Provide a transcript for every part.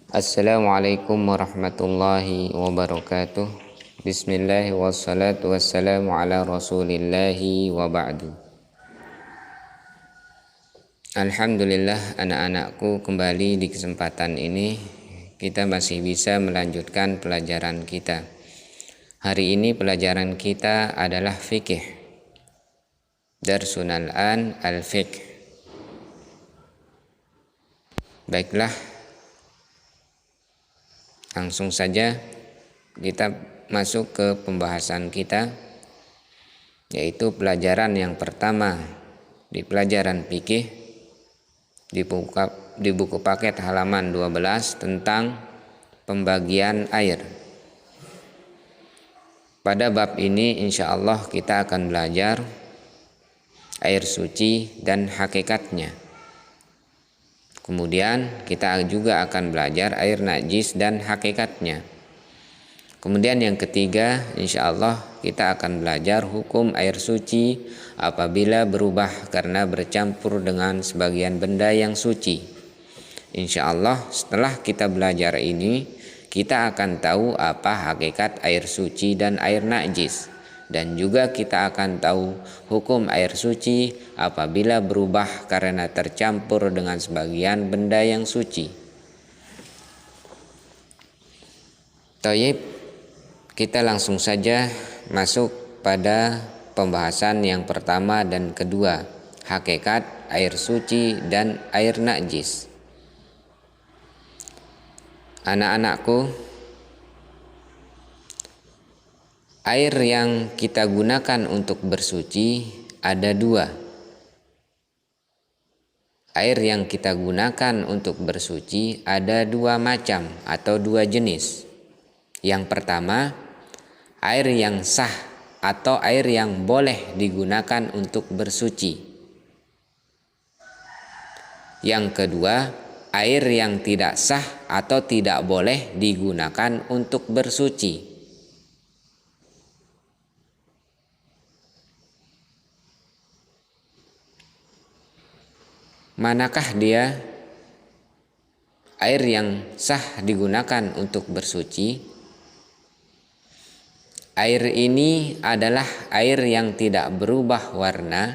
Assalamualaikum warahmatullahi wabarakatuh. Bismillah wassalatu wassalamu ala rasulillahi wa ba'du. Alhamdulillah anak-anakku, kembali di kesempatan ini kita masih bisa melanjutkan pelajaran kita. Hari ini pelajaran kita adalah fikih. Darsun al-an al-fiqh. Baiklah, langsung saja kita masuk ke pembahasan kita, yaitu pelajaran yang pertama di pelajaran fikih di buku paket halaman 12 tentang pembagian air. Pada bab ini insya Allah kita akan belajar air suci dan hakikatnya. Kemudian kita juga akan belajar air najis dan hakikatnya. Kemudian yang ketiga, insya Allah kita akan belajar hukum air suci apabila berubah karena bercampur dengan sebagian benda yang suci. Insya Allah setelah kita belajar ini, kita akan tahu apa hakikat air suci dan air najis. Dan juga kita akan tahu hukum air suci apabila berubah karena tercampur dengan sebagian benda yang suci. Tayyib, kita langsung saja masuk pada pembahasan yang pertama dan kedua, hakikat air suci dan air najis. Anak-anakku, air yang kita gunakan untuk bersuci ada dua. Air yang kita gunakan untuk bersuci ada dua macam atau dua jenis. Yang pertama, air yang sah atau air yang boleh digunakan untuk bersuci. Yang kedua, air yang tidak sah atau tidak boleh digunakan untuk bersuci. Manakah dia air yang sah digunakan untuk bersuci? Air ini adalah air yang tidak berubah warna,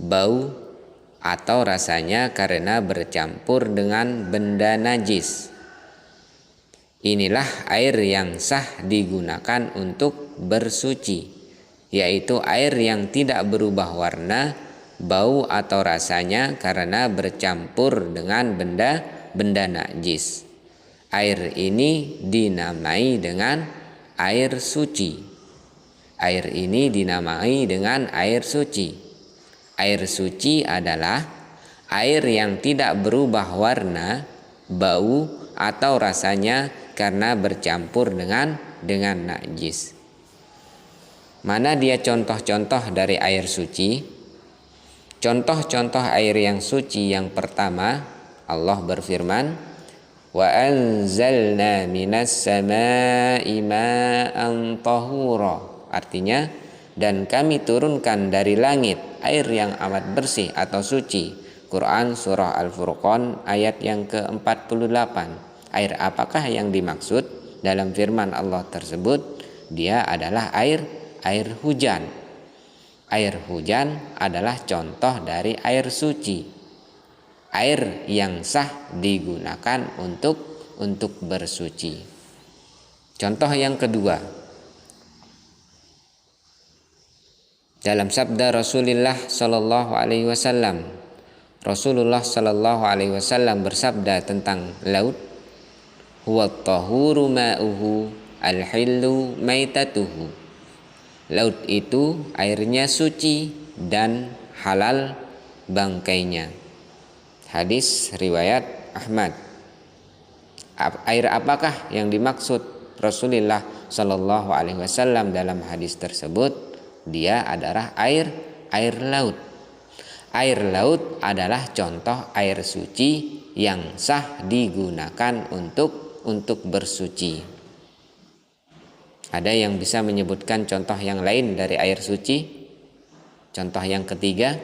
bau, atau rasanya karena bercampur dengan benda najis. Inilah air yang sah digunakan untuk bersuci, yaitu air yang tidak berubah warna, bau atau rasanya karena bercampur dengan benda najis. Air ini dinamai dengan air suci. Air ini dinamai dengan air suci. Air suci adalah air yang tidak berubah warna, bau atau rasanya karena bercampur dengan najis. Mana dia contoh-contoh dari air suci? Contoh-contoh air yang suci yang pertama, Allah berfirman, "Wa anzalna minas samaa'i ma'an tahura." Artinya, dan kami turunkan dari langit air yang amat bersih atau suci. Quran surah Al-Furqan ayat yang ke-48. Air apakah yang dimaksud dalam firman Allah tersebut? Dia adalah air hujan. Air hujan adalah contoh dari air suci, air yang sah digunakan untuk bersuci. Contoh yang kedua, dalam sabda Rasulullah Sallallahu Alaihi Wasallam, Rasulullah Sallallahu Alaihi Wasallam bersabda tentang laut, huwa tahuru ma'uhu al-hillu maitatuhu. Laut itu airnya suci dan halal bangkainya. Hadis riwayat Ahmad. Air apakah yang dimaksud Rasulullah Shallallahu Alaihi Wasallam dalam hadis tersebut? Dia adalah air laut. Air laut adalah contoh air suci yang sah digunakan untuk bersuci. Ada yang bisa menyebutkan contoh yang lain dari air suci? Contoh yang ketiga,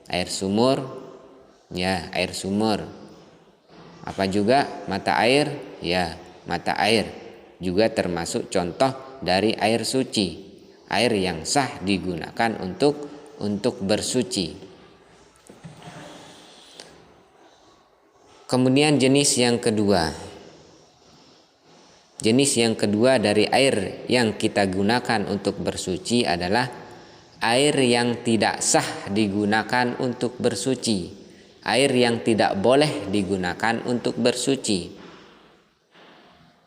air sumur. Ya, air sumur. Apa juga mata air? Ya, mata air juga termasuk contoh dari air suci, air yang sah digunakan untuk bersuci. Kemudian jenis yang kedua dari air yang kita gunakan untuk bersuci adalah air yang tidak sah digunakan untuk bersuci, air yang tidak boleh digunakan untuk bersuci.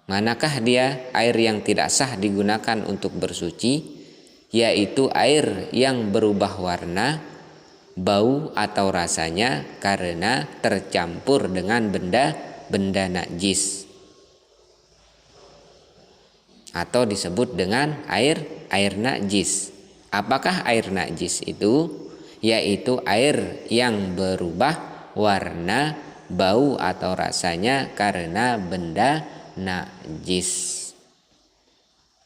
Manakah dia air yang tidak sah digunakan untuk bersuci? Yaitu air yang berubah warna, bau atau rasanya karena tercampur dengan benda najis, atau disebut dengan air najis. Apakah air najis itu? Yaitu air yang berubah warna, bau atau rasanya karena benda najis.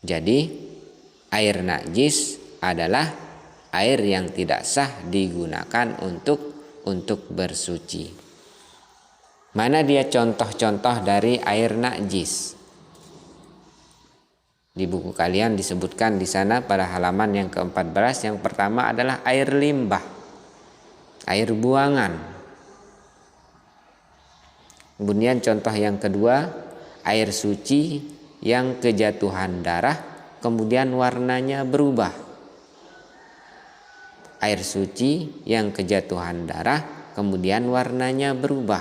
Jadi air najis adalah air yang tidak sah digunakan untuk bersuci. Mana dia contoh-contoh dari air najis? Di buku kalian disebutkan di sana pada halaman yang ke-14. Yang pertama adalah air limbah, air buangan. Kemudian contoh yang kedua, air suci yang kejatuhan darah kemudian warnanya berubah. Air suci yang kejatuhan darah kemudian warnanya berubah.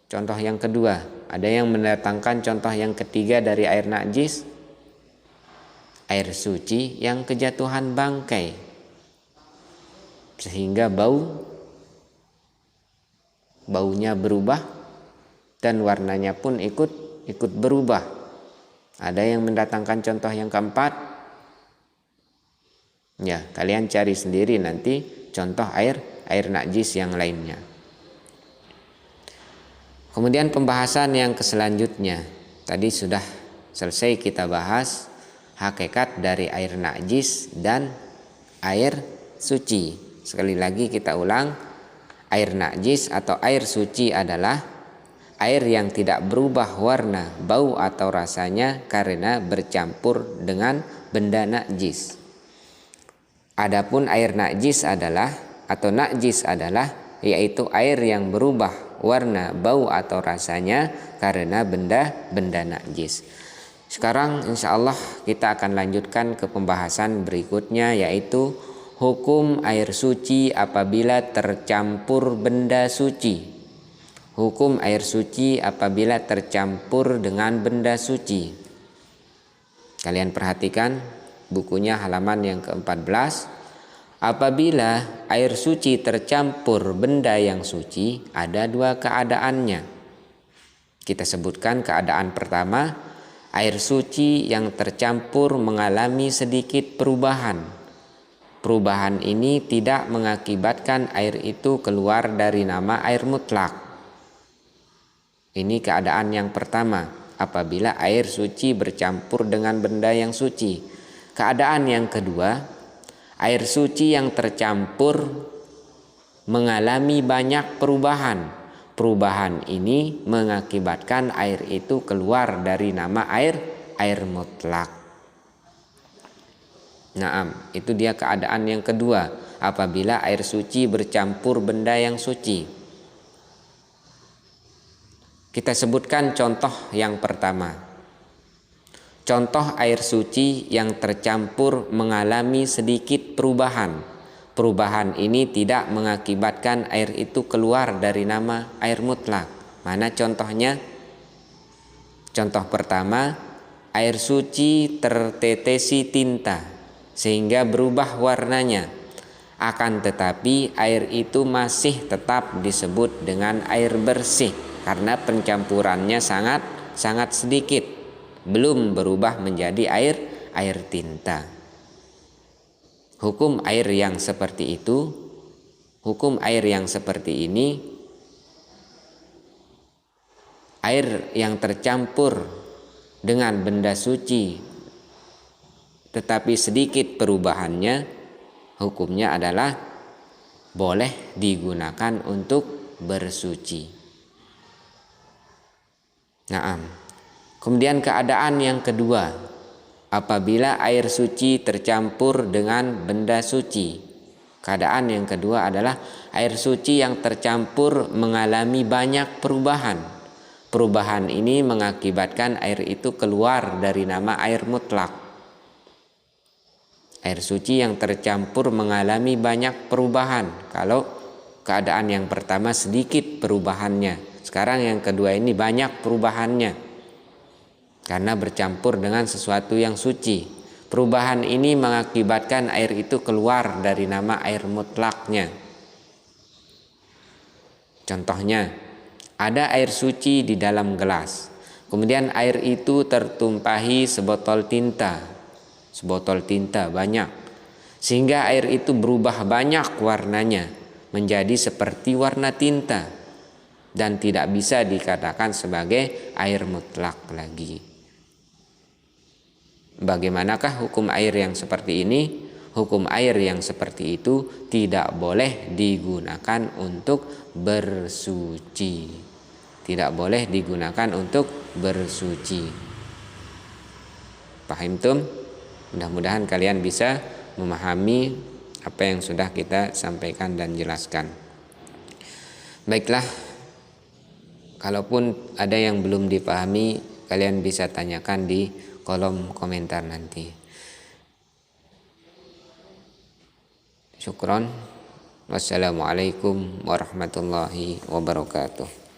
Contoh yang kedua, ada yang mendatangkan contoh yang ketiga dari air najis, air suci yang kejatuhan bangkai sehingga baunya berubah dan warnanya pun ikut berubah. Ada yang mendatangkan contoh yang keempat. Ya, kalian cari sendiri nanti contoh air najis yang lainnya. Kemudian pembahasan yang selanjutnya. Tadi sudah selesai kita bahas hakikat dari air najis dan air suci. Sekali lagi kita ulang, air najis atau air suci adalah air yang tidak berubah warna, bau atau rasanya karena bercampur dengan benda najis. Adapun air najis adalah yaitu air yang berubah warna, bau atau rasanya karena benda najis. Sekarang insya Allah kita akan lanjutkan ke pembahasan berikutnya, yaitu hukum air suci apabila tercampur benda suci. Hukum air suci apabila tercampur dengan benda suci. Kalian perhatikan bukunya halaman yang ke-14. Apabila air suci tercampur benda yang suci, ada dua keadaannya. Kita sebutkan keadaan pertama, air suci yang tercampur mengalami sedikit perubahan. Perubahan ini tidak mengakibatkan air itu keluar dari nama air mutlak. Ini keadaan yang pertama, apabila air suci bercampur dengan benda yang suci. Keadaan yang kedua, air suci yang tercampur mengalami banyak perubahan. Perubahan ini mengakibatkan air itu keluar dari nama air mutlak. Naam, itu dia keadaan yang kedua, apabila air suci bercampur benda yang suci. Kita sebutkan contoh yang pertama. Contoh air suci yang tercampur mengalami sedikit perubahan. Perubahan ini tidak mengakibatkan air itu keluar dari nama air mutlak. Mana contohnya? Contoh pertama, air suci tertetesi tinta sehingga berubah warnanya. Akan tetapi air itu masih tetap disebut dengan air bersih karena pencampurannya sangat sedikit, belum berubah menjadi air tinta. Hukum air yang seperti itu, hukum air yang seperti ini, air yang tercampur dengan benda suci tetapi sedikit perubahannya, hukumnya adalah boleh digunakan untuk bersuci. Naam. Kemudian keadaan yang kedua, apabila air suci tercampur dengan benda suci. Keadaan yang kedua adalah air suci yang tercampur mengalami banyak perubahan. Perubahan ini mengakibatkan air itu keluar dari nama air mutlak. Air suci yang tercampur mengalami banyak perubahan. Kalau keadaan yang pertama sedikit perubahannya, sekarang yang kedua ini banyak perubahannya karena bercampur dengan sesuatu yang suci. Perubahan ini mengakibatkan air itu keluar dari nama air mutlaknya. Contohnya, ada air suci di dalam gelas, kemudian air itu tertumpahi sebotol tinta banyak, sehingga air itu berubah banyak warnanya menjadi seperti warna tinta dan tidak bisa dikatakan sebagai air mutlak lagi. Bagaimanakah hukum air yang seperti ini? Hukum air yang seperti itu tidak boleh digunakan untuk bersuci. Tidak boleh digunakan untuk bersuci. Paham tum? Mudah-mudahan kalian bisa memahami apa yang sudah kita sampaikan dan jelaskan. Baiklah, kalaupun ada yang belum dipahami, kalian bisa tanyakan di kolom komentar nanti. Syukron. Wassalamualaikum warahmatullahi wabarakatuh.